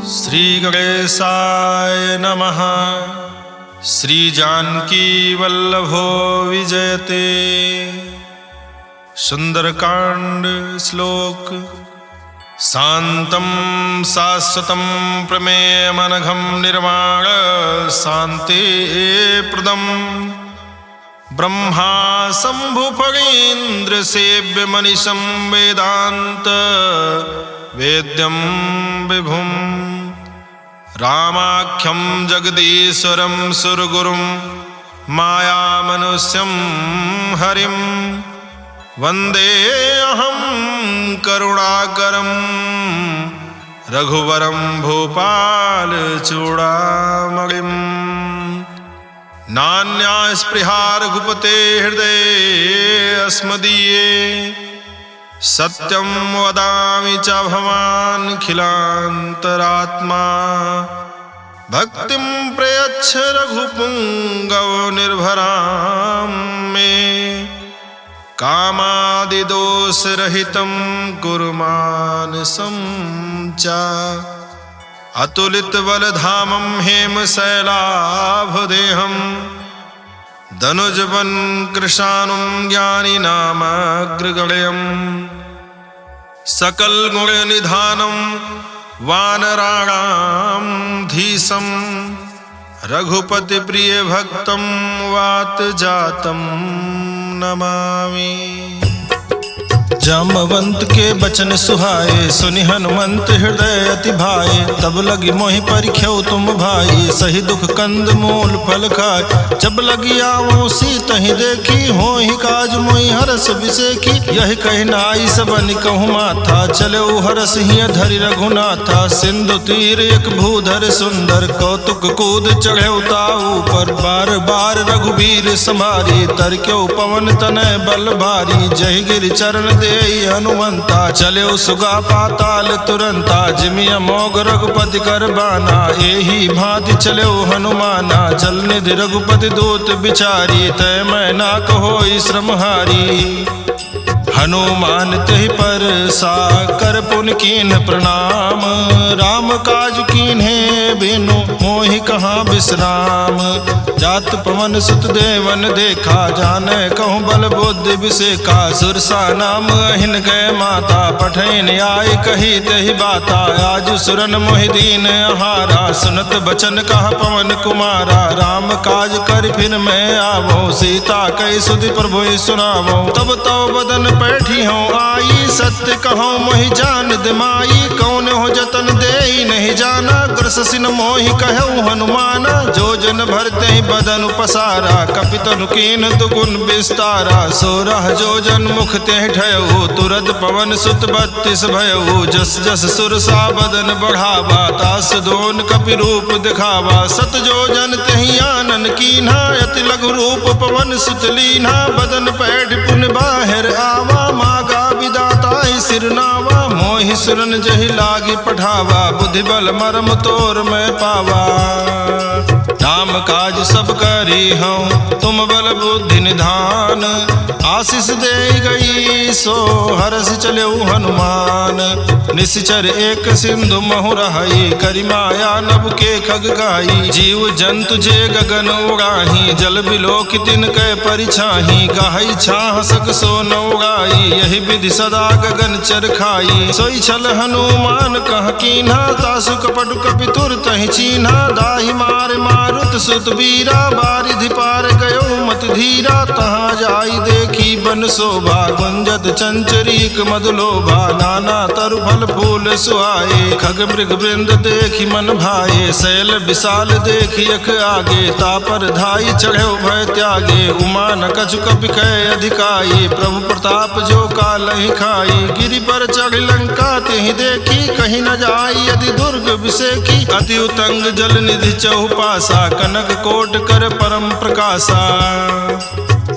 श्री गणेशाय नमः। श्री जानकी वल्लभो विजयते। सुंदरकांड श्लोक। शांतं शाश्वतं प्रमेयमनघं निर्वाण शांति प्रदं ब्रह्मा शंभुफणीन्द्र सेव्य मनीषं वेदांत वेद्यं विभुं रामाख्यं जगदीश्वरं सुरगुरुं मायामनुष्यं हरिं वंदे अहं करुणाकरं रघुवरं भूपालचूडामणिं। नान्या स्पृहा रघुपते हृदये अस्मदीये सत्यं वदामि च भवानखिलान्तरात्मा। भक्तिं प्रयच्छ रघुपुङ्गव निर्भरां मे कामादिदोषरहितं कुरु मानसं च। अतुलितबलधामं हेमशैलाभदेहं धनुजवन् कृशानुं ज्ञानिनामग्रगण्यं सकलगुणनिधानं वानराणां धीशं रघुपतिप्रियभक्तं वातजातं नमामि। जामवंत के बचन सुहाए सुनि हनुमंत हृदय अति भाए। तब लगी मोहि परिख्यौ तुम भाई सही दुख कंद मूल फल खाए। जब लगी आवो सीतहि देखी होहि काज मोहि हरस बिसेखी। यही कहि नाई सबनि कहु माथा चले हरस हिय धरि रघुनाथा। सिंधु तीर एक भूधर सुंदर कौतुक कूद चढ़े ताऊ पर। बार बार रघुबीर समारी तरक्यो पवन तनय बल भारी। जय गिरि चरण दे हनुमंता चले सुगा पाताल तुरंता। जिमि अमोघ रघुपति कर बाना एही भांति चले हनुमाना। जल निधि रघुपति दूत बिचारी तय मैं ना कहो श्रम हारी। हनुमान तहि पर सा कर पुन कीन्ह प्रणाम। राम काज कीन्हे बिनु मोहि कहाँ विश्राम। जात पवन सुत देवन देखा जाने कहूँ बल बुद्धि विसेखा। सुरसा नाम अहिन गए माता पठैन आय कही तहि बाता। आज सुरन मोहि दीन आहारा सुनत बचन कह पवन कुमारा। राम काज कर फिर मैं आवो सीता कई सुधि प्रभु सुनावो। तब तो बदन बैठी हूँ आई सत्य कहूँ मोहि जान दिमाई। कौन हो जतन दे नहीं जाना ग्रसिन मोहि कहूँ हनुमाना। जो जन भरते ही बदन पसारा कपितनु कीन दुगुन विस्तारा। 16 जो जन मुख ते ठयऊ तुरत पवन सुत 32 भयऊ। जस जस सुरसा बदन बढ़ावा तास दोन कपि रूप दिखावा। 7 जो जन तहि आनन कीन्हा अति लघु रूप पवन सुत लीन्हा। बदन पैठ पुन बाहिर आवा मागा विदाता सिरनावा। मोहि सुरन जहि लागी पठावा बुद्धि बल मरम तोर मैं पावा। नाम काज सब करी हूँ तुम बल बुद्धि निधान। आशीष दे गई सो हरस चले हनुमान। निश्चर एक सिंधु महु रहाई करि माया नभ के खग गाई। जीव जंतु जे गगन उड़ाही जल बिलोक तिन कै परिछाही। गाही छाह सक सो न उड़ाई यही विधि सदा गगन चर खाई। सोई छल हनुमान कह कीन्हा तासु कपटु कपि तुर तहि चीन्हा। दाहि मार मारुत सुत बीरा बारिधि पार गयो मत धीरा। तहाँ जाई देखी बन शोभा गुंजत चंचरीक मधुलोभा। नाना तरु फल फूल सुहाए खग मृग वृंद देखी मन भाए। शैल विशाल देखी अख आगे तापर धाई चढ़े भय त्यागे। उमा न कछु कपि कै अधिकाई प्रभु प्रताप जो कालहि खाई। गिरि पर चढ़ लंका तिहि देखी कहीं न जाई यदि दुर्ग विसेखी। अति उतंग जल निधि चहुपासा कनक कोट कर परम प्रकाशा।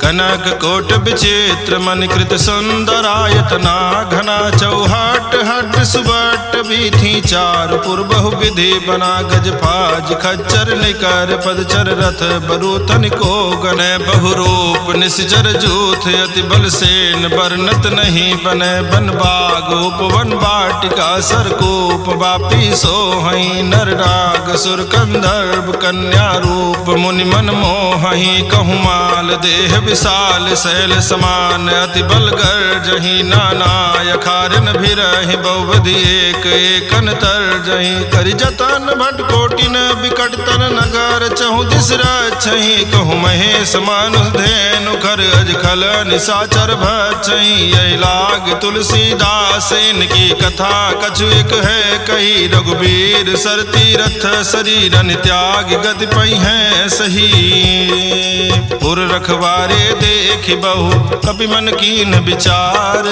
कनक कोट विचित्र मन कृत सुंदरायतना घना चौहट हट सुबट बीथी चार पूर्व विधि बना गज फाज खच्चर निकर पदचर रथ बरूथन को गने बहुरूप निश्चर जूथ अति बल सेन बरनत नहीं बने बन बाग उपवन वाटिका सरकूप वापी सोहई नर राग सुर कंदर्भ कन्या रूप मुनि मन मोहई कहूमाल देह विशाल शैल समान अति बल गर्जहि नाना यखारन भिरहि बहुविधि एक एकन तरजहि करि जतन भट कोटिन बिकट तन नगर चहु दिस रक्षहि कहु महेश मानुष धेनु खर अजखल निशाचर भक्षहि यही लाग तुलसीदास इनकी कथा कछु एक है कही रघुबीर सर तीरथ शरीरन त्याग गति पई है सही पुर रखवारे देख बहु कपि मन कीन विचार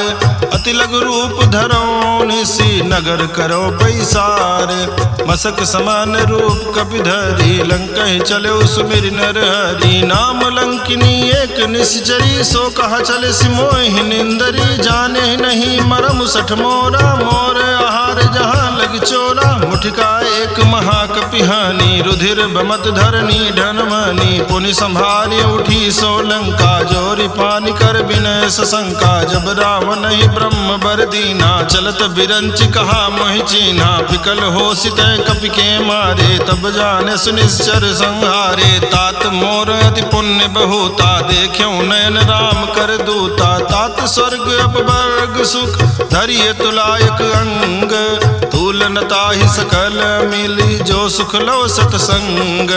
अति लघु रूप धरो निसी नगर करो पैसार मसक समान रूप कपि धरी लंकहि चलो सुमिर नर हरि नाम लंकिनी एक निश्चरी सो कहा चले सिमोहि निंदरी जाने नहीं मरम सठ मोरा मोर आहार जहाँ लग चोरा मुठिका एक महाकपिहानी रुधिर बमत धरनी ढनमनी पुनि संभाली उठी सो लंका जोरी पानी कर विनय सशंका जब रावण ही ब्रह्म बर दीना चलत बिरंच कहा मोहि चीन्हा विकल हो सितय कपि के मारे तब जाने सुनिश्चर संहारे तात मोर अति पुण्य बहुता देख्यो नयन राम कर दूता तात स्वर्ग अपवर्ग सुख धरिय तुलायक अंग तूलनता ही सकल मिली जो सुख लो सतसंग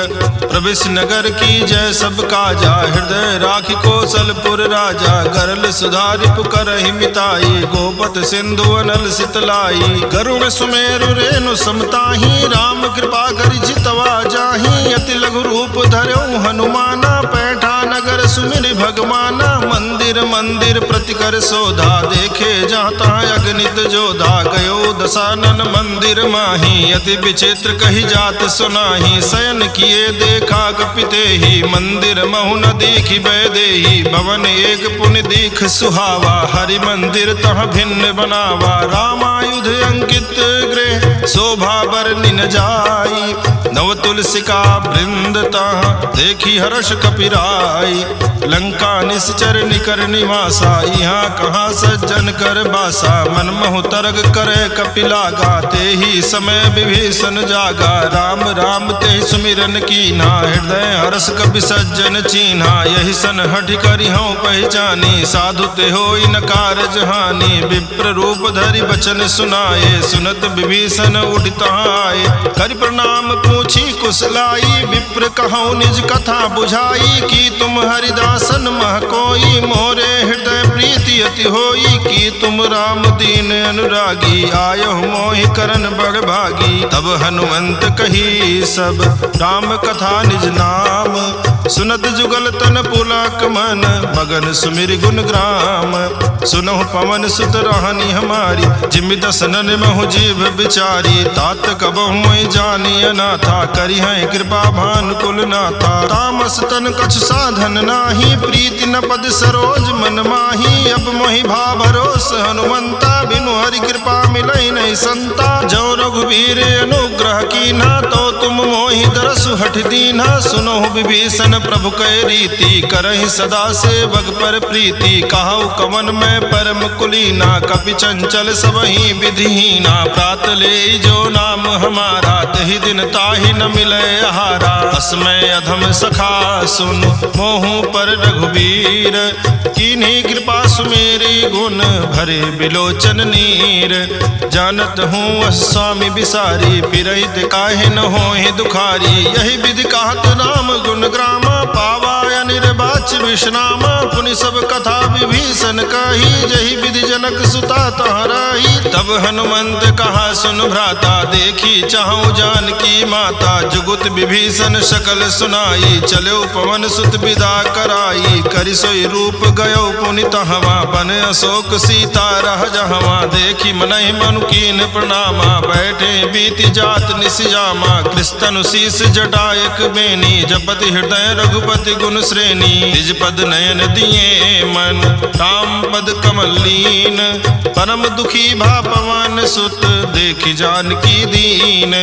प्रविश नगर की जय सब काजा हृदय राखी कौशलपुर राजा गरल सुधारि पुकरहि मिताई गोपत सिंधु अनल सितलाई गरुड़ सुमेरु रेणु समताही राम कृपा करि जितवा जाही अति लघु रूप धर्यो हनुमाना पैठा नगर सुमिर भगवाना मंदिर मंदिर प्रतिकर सोधा देखे जहाँ तहाँ अगणित जोधा गयो दशानन मंदिर माही अति विचित्र कही जात सुनाही शयन किए देखा कपिते ही मंदिर महु न दीखि बैदेही भवन एक पुण्य दीख सुहावा हरि मंदिर तह भिन्न बनावा रामायुध अंकित गृह शोभा बरनि न जाई नव तुलसिका वृंद तह देखी हर्ष कपिराई लंका निश्चर निकर निवासा यहाँ कहाँ सज्जन कर बासा मन मोह तरग करे कपिलागा ते ही समय विभीषण जागा राम राम ते सुमिरन कीन्हा हृदय हर्ष कपि सज्जन चीन्हा यही सन हठ करि हूँ पहचानी साधु ते होई न कारज हानि विप्र रूप धरि बचन सुनाए सुनत विभीषण उठित आए करि प्रणाम पूछी कुशलाई विप्र कहूँ निज कथा बुझाई कि तुम हरिदासन मह कोई मोरे हृदय प्रीति अति होई कि तुम राम दीन अनुरागी आयो मोहि करन बड़ भागी तब हनुमंत कही सब राम कथा निज नाम सुनत जुगल तन पुलक मन मगन सुमिर गुण ग्राम सुनहु पवन सुत रहनी हमारी जिमि दसनन महु जीव बिचारी तात कबहु मोहि जानी अनाथा करी है कृपा भान कुल नाथा तामस तन कछु साधन नाही प्रीति न पद सरोज मन माही अब मोहि भा भरोस हनुमंता बिनु हरि कृपा मिलई नहीं संता जो रघुवीर अनुग्रह कीन्हा तो तुम मोहि दरसु हठ दीन्हा सुनहु विभीषण प्रभु कै रीति करहि सदा सेवक पर प्रीति कहु कवन में परम कुलीना कपि चंचल सबहि विधिहीना प्रात ले जो नाम हमारा तहि दिन ताहि न मिले आहारा अस्मय अधम सखा सुन मोहु पर रघुवीर कीन्ही कृपा सुमेरी गुण भरे बिलोचन नीर जानत हूँ स्वामी बिसारी फिरहित काहे न होहि दुखारी यही विधि कहत राम गुण ग्रामा पावा निर्वाच विश्रामा पुनि सब कथा विभीषण कही जही विधि जनक सुता तहराही तब हनुमंत कहा सुन भ्राता देखी चाहूँ जानकी माता, जुगुत विभीषण सकल सुनाई, चलो पवन सुत विदा कराई, करि सोई रूप गयो पुनित हवा, बन अशोक सीता रह जहवा, देखी मनहि मनु कीन प्रणामा, बैठे बीति जात निसियामा, कृष्ण शीस जटायक बेनी, जपति हृदय रघुपति गुण श्रेणी, निज पद नयन दिए मन, राम पद कमल लीन, परम दुखी भा पवन सुत, देखि जानकी दीन,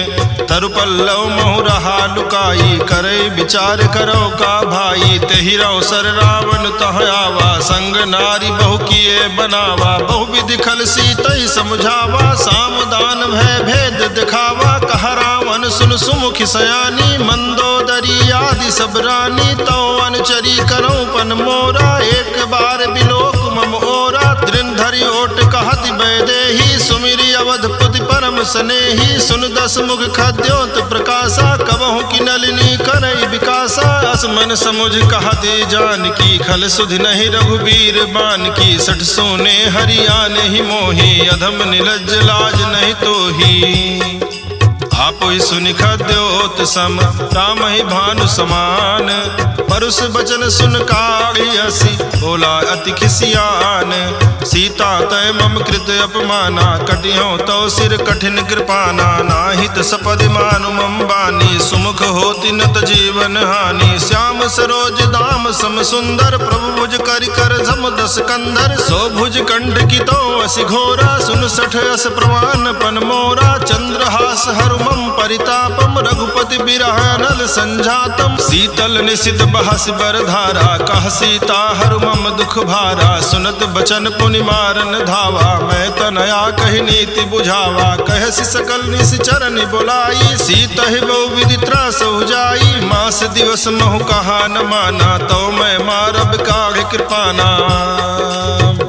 तरु पल्लव महु रहा लुकाई, करे विचार करो का भाई, तेहि अवसर रावण तह आवा, संग नारी बहु किए बनावा, बहु विधि खल सीतई समझावा, सामदान भय भेद दिखावा, कहा रावण सुन सुमुखि सयानी, मंदोदरी आदि सब रानी, तो अनुचरी करो पन मोरा, एक बार बिलोक मम ओरा, दृढ़ धरि ओट कहति वैदेही, सुमिरि अवधपुति परम स्नेही, सुन दस मुख खद्योत प्रकाशा, कबहु की नलिनी करई विकासा, असमन समुझ कहते जानकी, खल सुधि नहीं रघुबीर बान की, सठ सोने हरियाण ही मोही, अधम निलज्ज लाज नहीं तोही, आपो ही सुनि खद्योत सम, राम ही भानु समान, परुष बचन सुन काढ़ी हसी, बोला अति खिसियान, सीता तय मम कृत अपमाना, कटियो तो सिर कठिन कृपाना, नाहित सपदि मानु मम बानी, सुमुख होति नत जीवन हानि, श्याम सरोज दाम सम सुंदर, प्रभु भुज करि कर झम दस कंधर, सो भुज कंठ की तो असि घोरा, सुन सठ अस प्रवान पन मोरा, चंद्रहास हरु मम परितापम, रघुपति बिरह नल संजातम, शीतल निशित बहस बर धारा, कह सीता हरु मम दुख भारा, सुनत बचन पुनि मारन धावा, मैं तनया कहि नीति बुझावा, कहसि सकल निस चरण बुलाई, सीता ही बहु विधि त्रास जाई, मास दिवस महु कहा न माना, तो मैं मारब काढ़ कृपाना,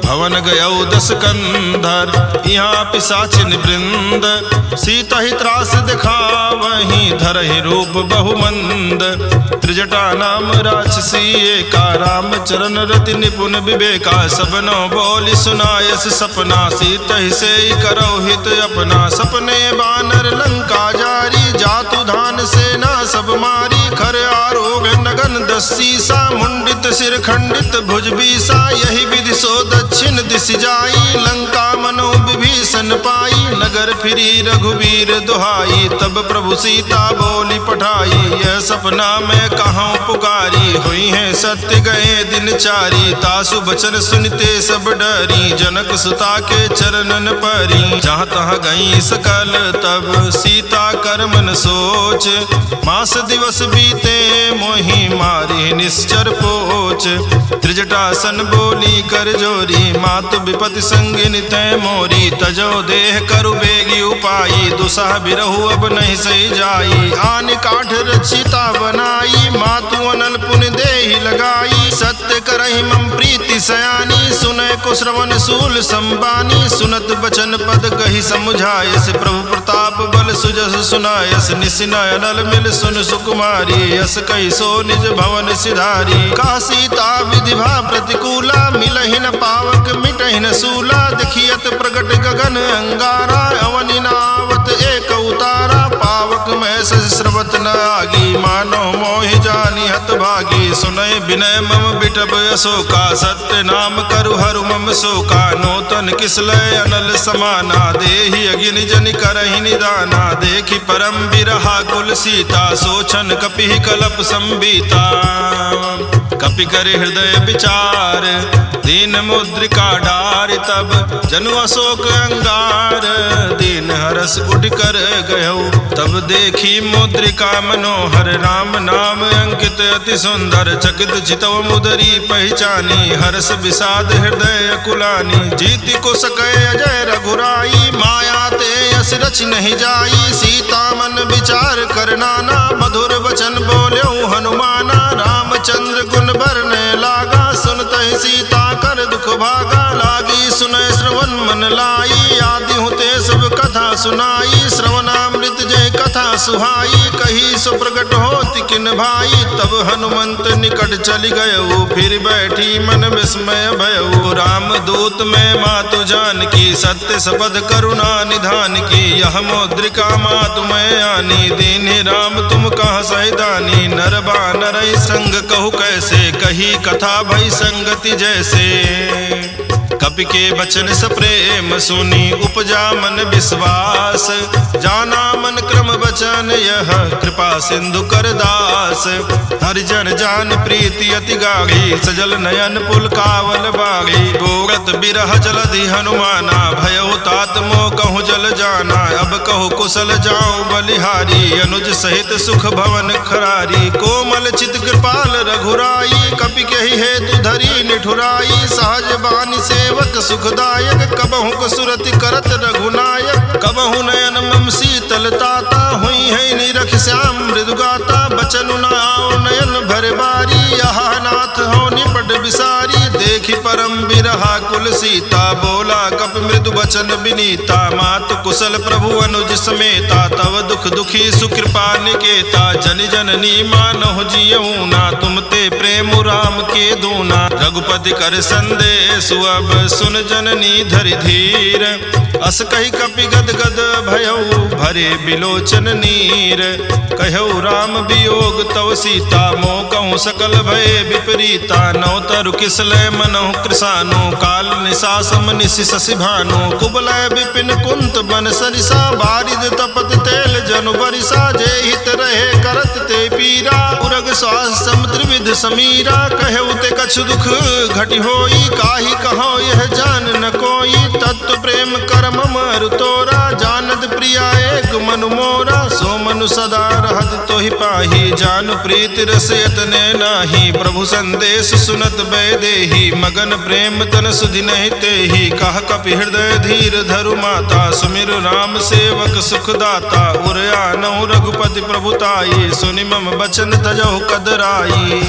भवन गयौ दस कंधर, यहाँ पिशाचिन वृंद, सीता ही त्रास दिखावहि, धरहि रूप बहुमंद, त्रिजटा नाम राक्षसी एका, राम चरण रति निपुण विवेका, सबनो बोली सुनायस सपना, सीता ही से करो हित अपना, सपने बानर लंका जारी, जातु धान सेना सब मारी, खर आरोग नगन दस सीसा, मुंडित सिर खंडित भुज बीसा, यही विधि सो दक्षिण दिश जाई, लंका मनो विभीषण पाई, नगर फिरी रघुवीर दुहाई, तब प्रभु सीता बोली पठाई, यह सपना मैं कहाँ पुकारी, हुई है सत्य गए दिन चारी, तासु बचन सुनते सब डरी, जनक सुता के चरणन परी, जहाँ तहाँ गई सकल तब सीता कर मन सोच, मास दिवस बीते मोहि मारी निश्चर पोच, त्रिजटासन बोली कर जोरी, मातु विपति संगिन तय मोरी, तजो देह करु बेगी उपाई, दुसह बिरहु अब नहीं सही जाई, आन काठ रचिता बनाई, मातु अनल पुनि देहि लगाई, सत्य करहि मम प्रीति सयानी, सुनय को श्रवण सूल संबानी, सुनत बचन पद कहि समुझायस, प्रभु प्रताप बल सुजस सुनायस, निसिनय अनल मिल सुन सुकुमारी, यस कहि सो निज भवन सिधारी, का सीता विधि भा प्रतिकूला, मिलहि न पावक मिटहि न सूला, देखियत प्रगट गगन अंगारा, अवनि नावत एक उतारा, पावक में श्रवत न आगी, मानो मोहि जानी हत भागी, सुनय विनय मम बिटब अशोका, सत्य नाम करु हरु मम शोका, नूतन किसलय अनल समाना, देहि अगिन जनि करहि निदाना, देखि परम बिरहा कुल सीता, सोचन कपि कलप संबीता, कपि कर हृदय विचार, दीन मुद्रिका डारि, तब जनु अशोक अंगार, दीन हरस उठ कर गयो, तब देखी मुद्रिका मनोहर, राम नाम अंकित अति सुंदर, चकित चितव मुदरी पहचानी, हर्ष विषाद हृदय अकुलानी, जीति को सकै अजय रघुराई, माया ते यस रच नहीं जाई, सीता मन विचार कर नाना, मधुर वचन बोल्यो हनुमाना, रामचंद्र गुण बरने लागा, सुनत ही सीता कर दुख भागा, लागी सुनय श्रवण मन लाई, आदि होते सब कथा सुनाई, श्रवणामृत जय कथा सुहाई, कही सो प्रगट होति किन भाई। तब हनुमंत निकट चली गयऊ, फिर बैठी मन विस्मय भयऊ। राम दूत में मातु जान की, सत्य सबद करुणा निधान की। यह मौद्रिका मातु मैं आनी, दीन्हि राम तुम कहाँ सैदानी। नर बानर संग कहु कैसे, कही कथा भई संगति जैसे। कपि के बचन सप्रेम सुनी, उपजा मन विश्वास। जाना मन क्रम बचन यह, कृपा सिंधु कर दास। हरिजन जान प्रीति अति गाढ़ी, सजल नयन पुलकावल बागी। बोरत बिरह जलधि हनुमाना, भयो तात मोह कहूँ जल जाना। अब कहु कुशल जाऊं बलिहारी, अनुज सहित सुख भवन खरारी। कोमल चित कृपाल रघुराई, कपि कहि हेतु धरी निठुराई। सहज बानी सेवक सुखदायक, कबहु कसुरति करत रघुनायक। कबहु नयन मम शीतल ताता, हुई है निरख श्याम मृदुगाता। बचनु न आओ नयन भर बारी, यहाँ नाथ हो निपट विसारी। देखि परम बिरहा कुल सीता, बोला कपि मृदु बचन विनीता। मातु कुशल प्रभु अनुज समेता, तव दुख दुखी सुकृपा निकेता। जनि जननी मानहु जियऊ ना, तुम ते प्रेम राम के दूना। रघुपति कर संदेश अब सुन जननी धरि धीर। अस कही कपि गद गद भयऊ, भरे बिलोचन नीर। कहऊ राम वियोग तव सीता, मोह कहूँ सकल भय विपरीता। नौ तरु किसलय मनहु कृसानु, काल निशासम निशि शशि भानु। कुबलय विपिन कुंत बन सरिसा, बारिद तपत तेल जनु बरिसा। जे हित रहे करत ते पीरा, उरग स्वास त्रिविध समीरा। कहऊ ते कछु दुख घटि होई, काहि कहो यह जान न कोई। तत्व प्रेम करम मरु तोरा, जानत प्रिया एक मनु मोरा। सो मनु सदा रहत तोहि पाही, जानु प्रीति रस यतने नाही। प्रभु संदेश सुनत बैदेही, मगन प्रेम तन सुधि नहीं तेहि। कह कपि हृदय धीर धरु माता, सुमिरु राम सेवक सुखदाता। उर आनहु रघुपति प्रभुताई, सुनि मम बचन तजहु कदराई।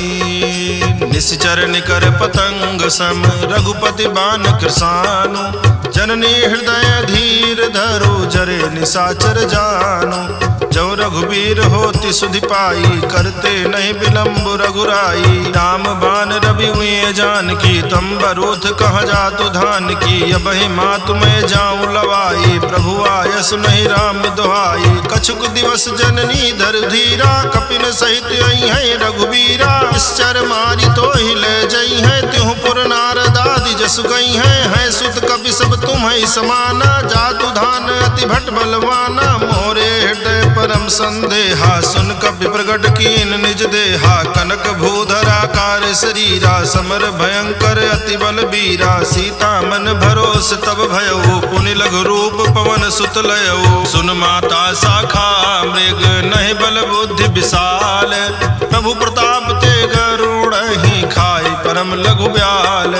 निश्चर निकर पतंग सम, रघुपति बान कृसानु। जननी हृदय धीर धरो, जरे निशाचर जानो। जो रघुबीर होति सुधि पाई, करते नहीं विलम्ब रघुराई। राम बान रवि हुए जान की, तम बरूथ कह जातु धान की। अबहि मातु मैं जाऊं लवाई, प्रभु आयस नहीं राम दुहाई। कछुक दिवस जननी धर धीरा, कपिन सहित आई है रघुबीरा। निश्चर मारी तो हिले जई है, त्यों पुर नारदादि जसु गई है। सुत कपि सब तुम है समाना, जातु धान अति भट बलवाना। मोरे हृदय परम संदेहा, सुन कपि प्रगट कीन निज देहा। कनक भूधरा कार शरीरा, समर भयंकर अति बल बीरा। सीता मन भरोस तब भयऊ, पुनि लघु रूप पवन सुत लयऊ। सुन माता शाखा मृग, नहीं बल बुद्धि विशाल। प्रभु प्रताप ते गरुड़ ही, खाई परम लघु ब्याल।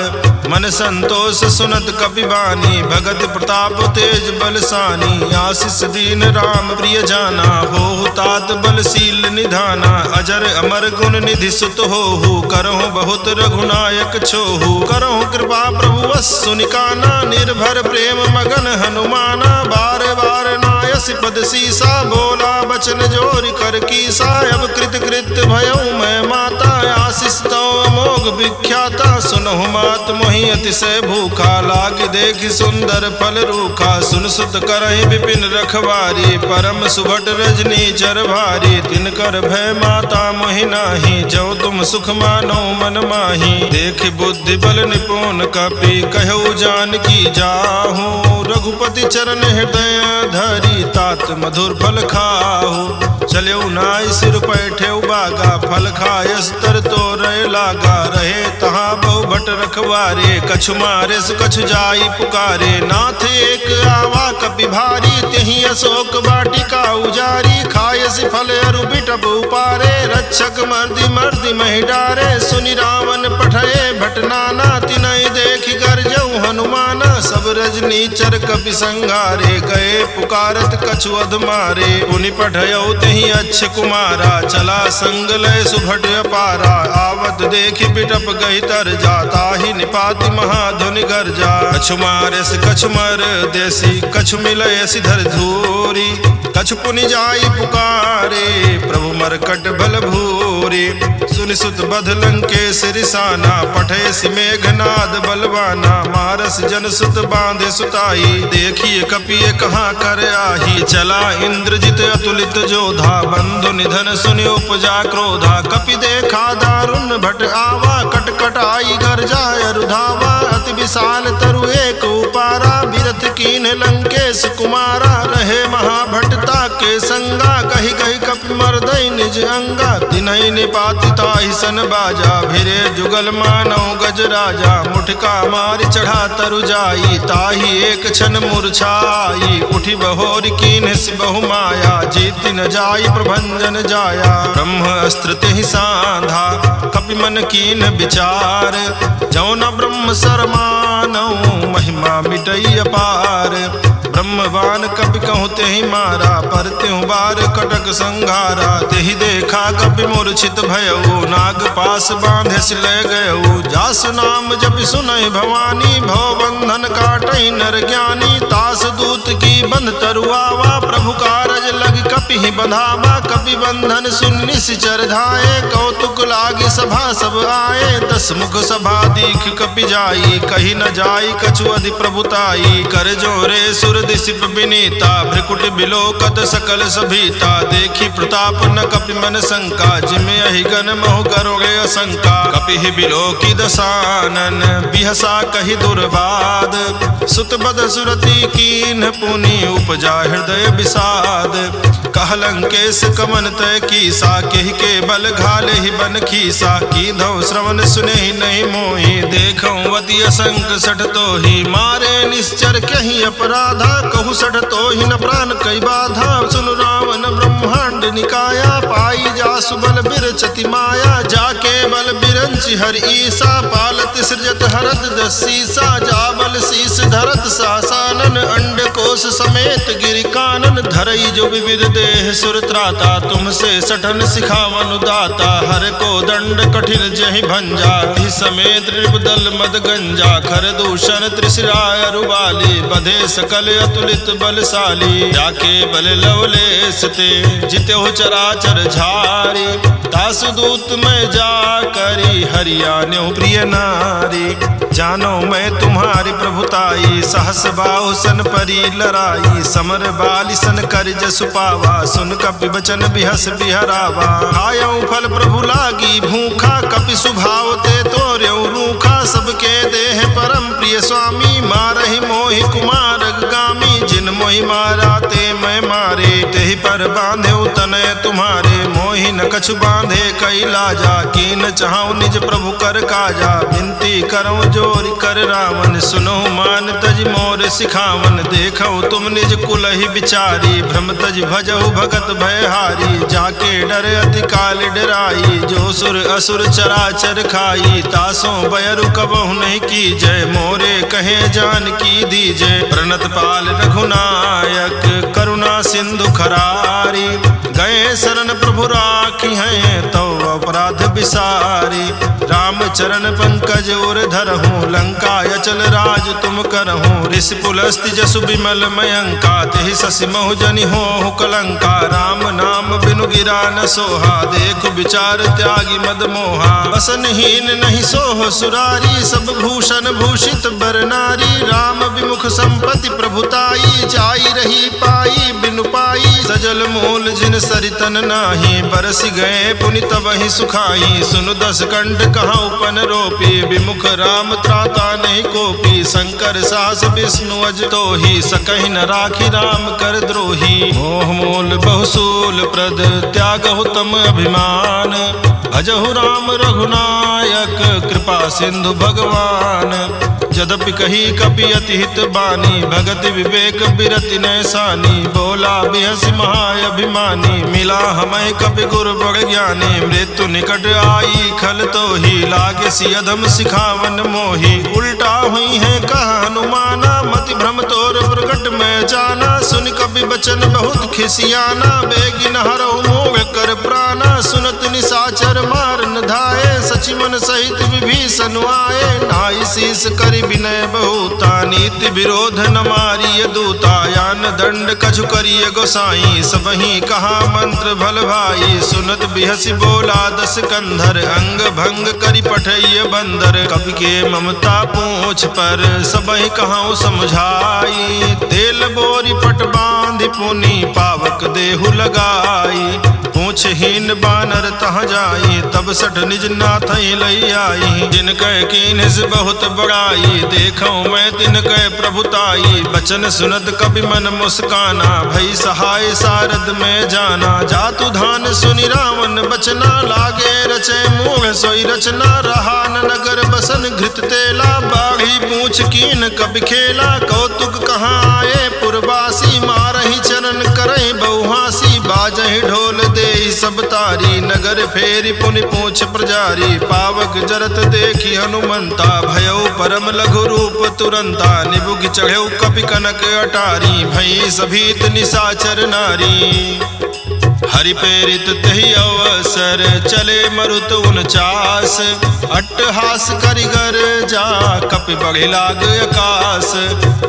मन संतोष सुनत कपि बानी, भगत प्रताप तेज बलसानी। आशीष दीन राम प्रिय जाना, हो तात बलशील निधाना। अजर अमर गुण निधि सुत होहु, करहु बहुत रघुनायक छोहु। करहु कृपा प्रभु वस सुनिकाना, निर्भर प्रेम मगन हनुमाना। बार बार नायस पद सीसा, बोला बचन जोरि कर कीसा। अब कृत कृत भयऊ मैं माता, आशीष तो अमोघ विख्याता। सुनहु मात मोहि अतिशय भूखा, लाग देखि सुंदर फल रूखा। सुन सुत करहि विपिन रखवारी, परम सुभट रजनी चर भारी। तिनकर भय माता मोहि नाही, जो तुम सुख मानो मन माही। देख बुद्धि बल निपुण कपि, कहु जानकी जाहू। रघुपति चरण हृदय धरी, तात मधुर फल खाहू। चलेऊ नाई सिर पैठे बागा, फल खायस तर तो रहे लागा। रहे तहाँ बहु भट रखवारे, कछु मारे सु कछु जाई पुकारे। नाथ एक आवा कपि भारी, तेहि अशोक वाटिका उजारी। खायस फल अरु बिटप उपारे, रक्षक मर्दि मर्दि महि डारे। सुनि रावण पठये भट नाना, तिनहि देखि गरजऊ हनुमाना। सब रजनी चर कपि संघारे, गए पुकारत कछु अध मारे। पुनि पठयऊ तेहि अच्छ कुमारा, चला संग लय सुभट अपारा। आवत देखि बिटप गहि तर जा, ताहि निपाति महाधुनि गर्जा। कछु मारे से कछु मर देसी, कछु मिलय सिधर धूरी। कछु पुनि जाई पुकारे, प्रभु मरकट भल भूरे। सुनि सुत बध लंकेश रिसाना, पठे सि मेघनाद बलवाना। मारस जन सुत बांधे सुताई, देखिए कपिए कहाँ कर आही। चला इंद्रजित अतुलित जोधा, बंधु निधन सुनि उपजा क्रोधा। कपि देखा दारुण भट आवा, कटकट आई गर्जाय रुधावा। अति विशाल तरु एक उपारा, बिरथ कीन लंकेश कुमारा। रहे महाभटता के संगा, कही कही कपि मर्दई निज अंगा। तिन्हि निपाति ताहि सन बाजा, भिरे जुगल मानव गज राजा। मुठका मारि चढ़ा तरु जाई, ताहि एक क्षण मूर्छाई। उठि बहोर कीन बहु माया, जीति न जाई प्रभंजन जाया। ब्रह्म अस्त्र तेहि साधा, कपि मन कीन विचार। जौन ब्रह्म सरमानौ, महिमा मिटई अपार। ब्रह्मवान कपि कहूँ तेहि मारा, पर त्यों बार कटक संघारा। तेहि देखा कपि मूर्छित भयऊ, नाग पास बांधे सिलय गयऊ। जासु नाम जपि सुनहि भवानी, भव बंधन काटई नर ज्ञानी। तास दूत की बंध तरुआवा, प्रभु कारज लग कपि ही बंधावा। कपि बंधन सुन निश्चर धाये, कौतुक लागी सभा सब आए। 10 मुख सभा दीख कपि जाई, कही न जाई कछु अधि प्रभुताई। कर जोरे सुर दिसिप विनीता, भ्रिकुट बिलोकत सकल सभीता। देखी प्रताप न कपि मन शंका, जिमे अहिगन मोह करोगे असंका। कपि ही बिलोकी दसानन, बिहसा कही दुर्बाद। सुत बद सुरति कीन्ह पुनि, उपजा हृदय विषाद। कह लंकेश कमन तय कीसा, केहि के बल घाले ही बन खीसा। कीधौ श्रवण सुने ही नहीं मोहि, देखऊं अति असंक सठ तोहि। मारे निश्चर कहीं अपराधा, कहु सठ तोहि न प्राण कई बाधा। सुन रावण ब्रह्मांड निकाया, पाई जासु बल बिरचति माया। जाके बल बिरंचि हर ईसा, पालत सृजत हरत 10 सीसा। जा बल शीस धरत सासानन, अंड कोश समेत गिरि कानन। धरई जो विविध देह सुर त्राता, तुमसे सठन सिखावन दाता। हर को दंड कठिन जहि भंजा, हि समेत नृपदल मद गंजा। खर दूषण त्रिशिराय रुबाली, बधे सकल अतुलित बलशाली। जाके बल लवलेश ते, जित्यो चराचर झारी। तासु दूत में जा करी, हरियाण्यो प्रिय नारी। जानो मैं तुम्हारी प्रभुताई, सहस बाहु सन परी लराई। समर बाली सन कर जसु पावा, सुन कपि बचन बिहस बिहरावा। खायऊ फल प्रभु लागी भूखा, कपि सुभाव ते तोर्यऊ रूखा। सबके देह परम प्रिय स्वामी, मारहि मोहि कुमार गामी। जिन मोहि मारा ते मैं मारे, तेहि पर बांधे तनय तुम्हारे। मोहि न कछु बांधे कई लाजा, कीन चाहूं निज प्रभु कर काजा। विनती करऊं जोरि कर रावण, सुनो मान तज मोर सिखावन। देखो तुम निज कुल ही विचारी, भ्रम तज भजहु भगत भयहारी। जाके डर अति काल डराई, जो सुर असुर चराचर खाई। तासों बयरु कबहु नहीं की जय, मोरे कहे जान की दीजय। प्रणत पाल रघुनायक, करुणा सिंधु खरारी। गए शरण प्रभु राखी हैं, तो अपराध विसारी। राम चरण पंकज उर धरहूँ, लंका अचल राज तुम करहूँ। ऋषि पुलस्ति जसु विमल मयंका, तेहि शशि महु जनि होहु कलंका। राम नाम बिनु गिरा न सोहा, देखु विचार त्यागी मद मोहा। बसनहीन नहीं सोह सुरारी, सब भूषण भूषित बर नारी। राम विमुख संपत्ति प्रभुताई, जाई रही पाई बिनु पाई। सजल मूल जिन सरितन नाही, बरस गए पुनि तबहि सुखाई। सुनु 10 कंठ कहाँ उपन रोपी, विमुख राम त्राता नहीं कोपी। शंकर सास विष्णु अज तोहि, सकहि न राखी राम कर द्रोही। मोह मूल बहुसूल प्रद, त्यागहु तम अभिमान। भजहु राम रघुनायक, कृपा सिंधु भगवान। यद्यपि कही कपि अति हित बानी, भगति विवेक बिरति नैसानी। बोला बिहसि महाअभिमानी, मिला हमें कपि गुरु बड़ ज्ञानी। मृत्यु निकट आई खल तोहि, लागे सि अधम सिखावन मोहि। उल्टा हुई है कह हनुमाना, मति भ्रम तोर प्रगट में जाना। सुन कपि बचन बहुत खिसियाना, बेगिन हरहु मोह कर प्राणा। सुनत निशाचर मार न धाये, सचि पवन सहित विभीषण आए, नाई शीस करि विनय बहुता, नीति विरोध न मारिय दूता, यान दंड कछु करिय गोसाई, सबहि कहा मंत्र भल भाई, सुनत बिहसि बोला दस कंधर, अंग भंग करि पठैय बंदर, कवि के ममता पूछ पर सबहि कहूँ समझाई, तेल बोरी पट बांधि पुनि पावक देहु लगाई, पूछहीन बानर तह जाई, तब सठ निज नाथ लई आई, जिनकै कीन्ह बहुत बड़ाई, देखो मैं तिनकै प्रभुताई, बचन सुनत कपि मन मुस्काना, भई सहाय सारद में जाना, जातु धान सुनि रावण बचना, लागे रचे मूढ़ सोई रचना, रहा न नगर बसन घृत तेला, बाढ़ी पूछ कीन कपि खेला, कौतुक कहाँ आए पुरवासी, मारहि चरण करहि बहुहासी, बाजहि ढोल देहि सब तारी, नगर फेरि पुनि पूछ प्रजारी, पावक जरत देखि हनुमंता, भयउ परम लघु रूप तुरंता, निबुघ चढ़ेउ कपि कनक अटारी, भई सभीत निशाचर नारी, हरि प्रेरित तहि अवसर, चले मरुत 49, अट्टहास करिगर जा, कपि बढ़ि लाग आकाश,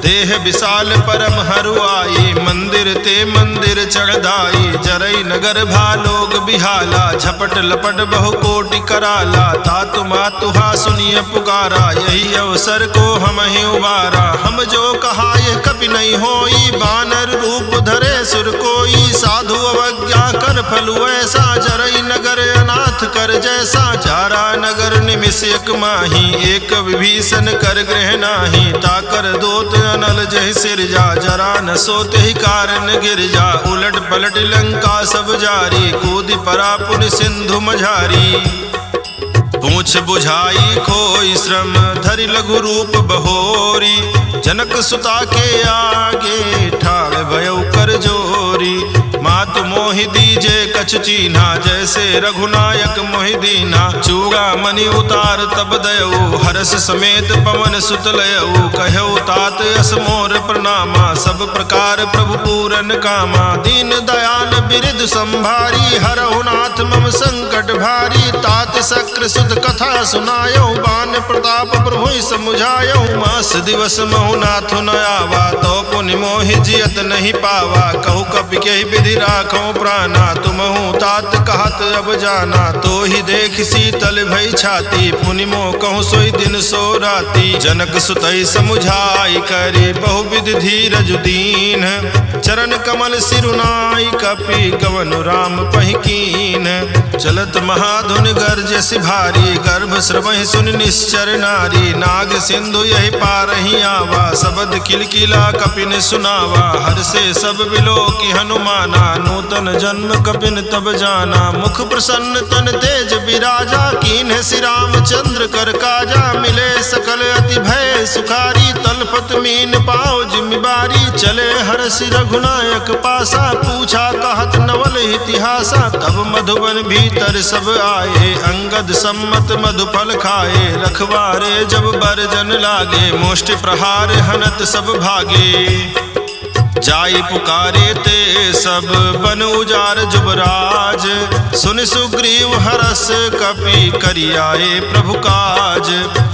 देह विशाल परम हरुआई, मंदिर ते मंदिर चढ़दाई, जरई नगर भालोग बिहाला, झपट लपट बहु कोटि कराला, तातु मातुहा सुनिय पुकारा, यही अवसर को हम ही उबारा, हम जो कहा यह कपि नहीं होई, बानर रूप धरे सुर कोई, साधु अवज्ञा कर फलु ऐसा, जरई नगर अनाथ कर जैसा, चारा नगर निमिष एक माही, एक विभीषण कर गृह नाही, ताकर दोत अनल जहि सिरजा, जरा न सोते ही कारण गिर जा, उलट पलट लंका सब जारी, कूदि परा पुनि सिंधु मझारी, पूछ बुझाई खोई श्रम, धरि लघु रूप बहोरी, जनक सुता के आगे ठाड़ भयउ कर जोरी, मातु मोहि दीजे कछु चीन्हा, जैसे रघुनायक मोहि दीना, चूड़ा मणि उतार तब दयऊ, हरस समेत पवन सुत लयऊ, कहऊ तात अस मोर प्रणामा, सब प्रकार प्रभु पूरन कामा, दीन दयाल बिरध संभारी, हरहु नाथ मम संकट भारी, तात शक्र सुत कथा सुनायऊ, बान प्रताप प्रभु समुझायऊ, मास दिवस महु नाथु न आवा, तो पुनि मोहि जियत नहीं पावा, कहु कपि के विधि राखो प्राणा, तुमहु तात कहत अब जाना, तो ही देख शीतल भई छाती, पुनि मोह कहूँ सोई दिन सो राती, जनक सुतई समुझाई करी, बहुविध धीरज दीन, चरण कमल सिरुनाई, कपि कवनु राम पहिकीन, चलत महाधुन गर्जस भारी, गर्भ श्रवहि सुनि निश्चर नारी, नाग सिंधु यही पारहि आवा, शबद किलकिला कपिन सुनावा, हर से सब बिलोकि हनुमाना, नूतन जन्म कपिन तब जाना, मुख प्रसन्न तन तेज विराजा, कीन्ह श्री रामचंद्र कर काजा, मिले सकल अति भय सुखारी, तलपत मीन पाओ जिम्मेवारी, चले हर्षि रघुनायक पासा, पूछा कहत नवल इतिहासा, तब मधुबन भीतर सब आए, अंगद सम्मत मधुफल खाए, रखवारे जब बरजन लागे, मुष्टि प्रहार हनत सब भागे, जाई पुकारे ते सब बन उजार जुबराज, सुन सुग्रीव हरस कपि करियाए प्रभु काज,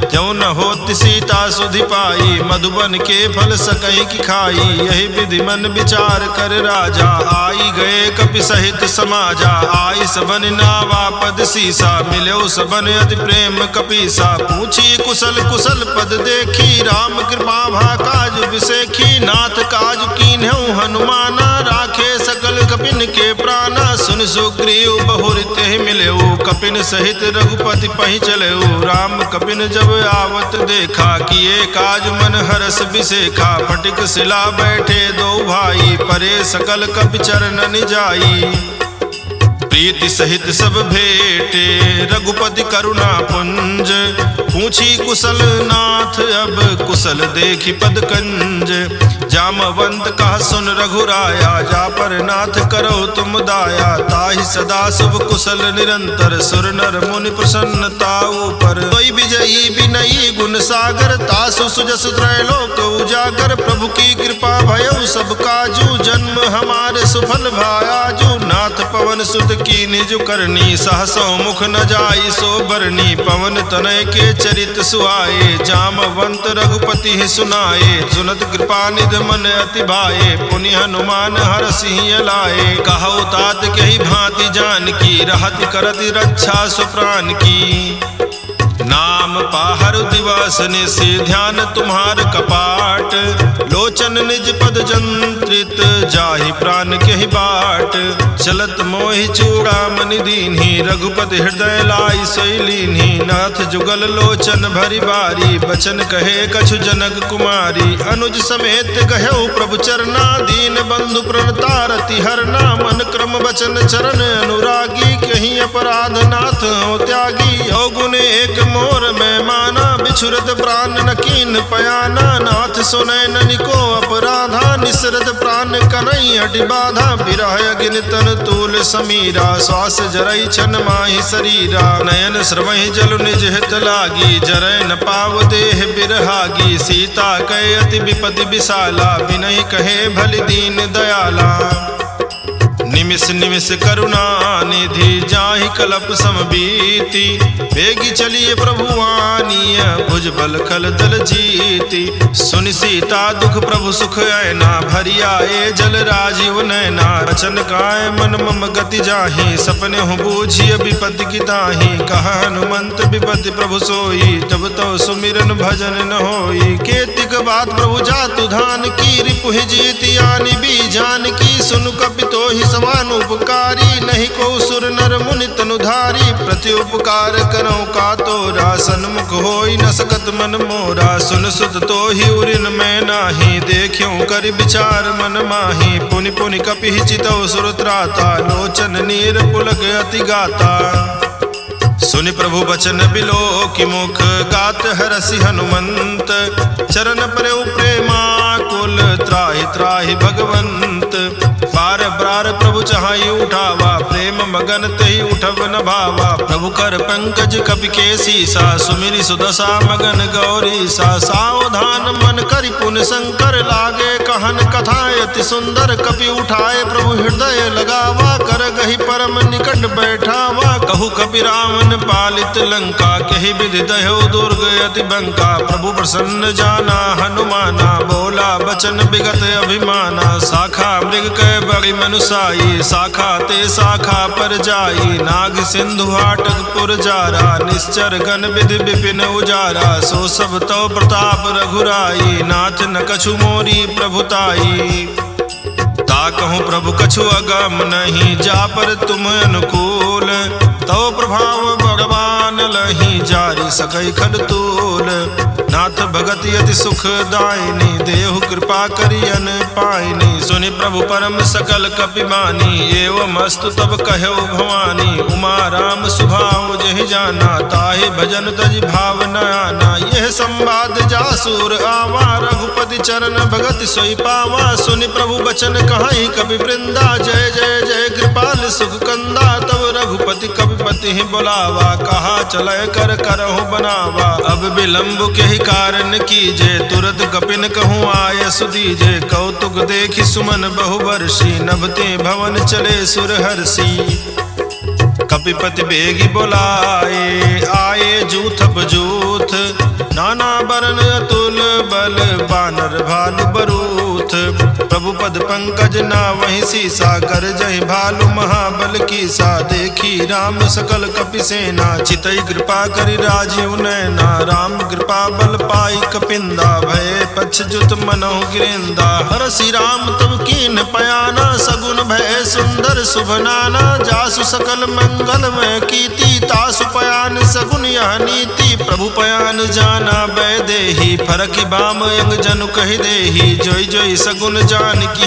त्यों न होति सीता सुधि पाई, मधुबन के फल सकई की खाई, यही विधि मन विचार कर राजा, आई गए कपि सहित समाजा, आई सबन नावा पद सीसा, मिलो सबन अति प्रेम कपीसा, पूछी कुशल कुशल पद देखी, राम कृपा भा काज विसेखी, नाथ काज कीन्हु हनुमाना, राखे सकल कपिन के प्राणा, सुन सुग्रीव बहुर तेहि मिलेऊ, कपिन सहित रघुपति पहि चलेऊ, राम कपिन जब आवत देखा, किए काज मन हरस बिसेखा, फटिक शिला बैठे दो भाई, परे सकल कपि चरण जाई, प्रीति सहित सब भेटे रघुपति करुणा पुंज, पूछी कुशल नाथ अब कुशल देखी पद कंज, जामवंत कहा सुन रघुराया, जा पर नाथ करो तुम दाया, ताहि सदा शुभ कुशल निरंतर, सुर नर मुनि प्रसन्नता ऊपर, कोई विजयी विनयी गुण सागर, तासु सुजस त्रैलोक उजागर, प्रभु की कृपा भयउ सब काजू, जन्म हमारे सुफल भायाजू, नाथ पवन सुत की निज करनी, सहसो मुख न जाई सो बरनी, पवन तनय के चरित सुहाए, जामवंत रघुपति ही सुनाए, सुनत कृपा निध मन अति भाए, पुनि हनुमान हरषि लाए, कहु तात कही भांति जानकी, रहति करति रक्षा सुप्राण की, नाम पाहर दिवस निशि ध्यान तुम्हार कपाट, लोचन निज पद जंत्रित जाहि प्राण केहि बाट, चलत मोहि चूड़ामणि दीन्हि, रघुपति हृदय लाई सोई लीन्हि, नाथ जुगल लोचन भरि बारी, बचन कहे कछु जनक कुमारी, अनुज समेत कहु प्रभु चरना, दीन बंधु प्रणतारति हरना, मन क्रम बचन चरण अनुरागी, कहीं अपराध नाथ हो त्यागी, अवगुण एक मोर में माना, बिछुरत प्राण न कीन पयाना, नाथ सुनय ननिको अपराधा, निसरत प्राण कनई हटि बाधा, बिरह अग्नि तन तूल समीरा, श्वास जरई छन माहि शरीरा, नयन स्रवहि जल निज हित लागी, जरय न पाव देह बिरहागी, सीता कहे अति विपति विशाला, बिनहि कहे भलि दीन दयाला, निमिष निमिष करुणा निधि जाहि कलप समबीति, बेगी चलिए प्रभु आनीय भुज बल खल दल जीति, सुनि सीता दुख प्रभु सुख ऐना, भरि आए जल राजीव नैना, रचन काय मन मम गति जाहि, सपने हो बूझिय विपत्ति की ताहि, कहा हनुमंत विपत्ति प्रभु सोई, तब तो सुमिरन भजन न होई, केतिक बात प्रभु जातु धान की, रिपु जीति आनि भी जान की, सुनु कपितो ही समान उपकारी, नहीं को सुर नर मुनि तनुधारी, प्रति उपकार करो का तोरा, सन्मुख होई न सकत मन मोरा, सुन सुत तो ही उरिन मैं नाही, देखियो कर विचार मन माही, पुनि पुनि कपि चितौ सुर त्राता, लोचन नीर पुलक अति गाता, सुनि प्रभु बचन बिलो की मुख, गात हरषि हनुमंत, चरण प्रभु प्रेमाकुल, त्राहि त्राहि भगवंत, बार बार प्रभु चाहि उठावा, प्रेम मगन तहि उठब न भावा, प्रभु कर पंकज कपि के सीसा, सुमिरि सुदशा मगन गौरी सा, सावधान मन करि पुन शंकर, लागे कहन कथा अति सुंदर, कपि उठाए प्रभु हृदय लगावा, कर गहि परम निकट बैठावा, कहु कपि रावण पालित लंका, कहि विधि दह्यो दुर्ग अति बंका, प्रभु प्रसन्न जाना हनुमाना, बोला बचन विगत अभिमाना, शाखा मृग कह बड़ी मनुसाई, शाखा ते शाखा पर जाई, नाग सिंधु हाटक पुर जारा, निश्चर गण विधि विपिन उजारा, सो सब तो प्रताप रघुराई, नाथ न कछु मोरी प्रभुताई, ताकहु प्रभु कछु अगम नहीं, जा पर तुम अनुकूल, तो प्रभाव भगवान लही, जारी सकै खडतूल, नाथ भगति अति सुख दायिनी, देहु कृपा करियन पायनी, सुनि प्रभु परम सकल कपि मानी, एवं अस्तु तब कहौ भवानी, उमा राम सुभाव जहि जाना, ताहि भजन तज भाव न आना, यह संवाद जासुर आवा, रघुपति चरण भगति सोई पावा, सुनि प्रभु बचन कहाई कवि वृंदा, जय जय जय कृपाल सुख कंदा, तब रघुपति कविपति ही बुलावा, कहा चलय कर करहु बनावा, अब विलंब के ही कारण कीजे, तुरत कपिन कहूँ आय सुदीजे, कौतुक देखि सुमन बहुवर्षी, नभते भवन चले सुरहर्षि, कपिपति बेगी बोलाए, आए जूथ बजूथ, नाना बरन अतुल बल, बानर भालु बरूथ, प्रभु पद पंकज ना वही सीसा, कर जय भालु महाबल कीसा, देखी राम सकल कपि सेना, चितई कृपा करि राजीव नैना, राम कृपा बल पाई कपिंदा, भय पक्ष जुत मनहु गिरिंदा, हरषि राम तब कीन पयाना, सगुन भय सुंदर शुभ नाना, जासु सकल मंगल में कीति, तासु पयान सगुन यह नीति, प्रभु पयान जाना बै देहि, फरकि बाम अंग जनु कहि देहि, जोई जोई सगुन जान की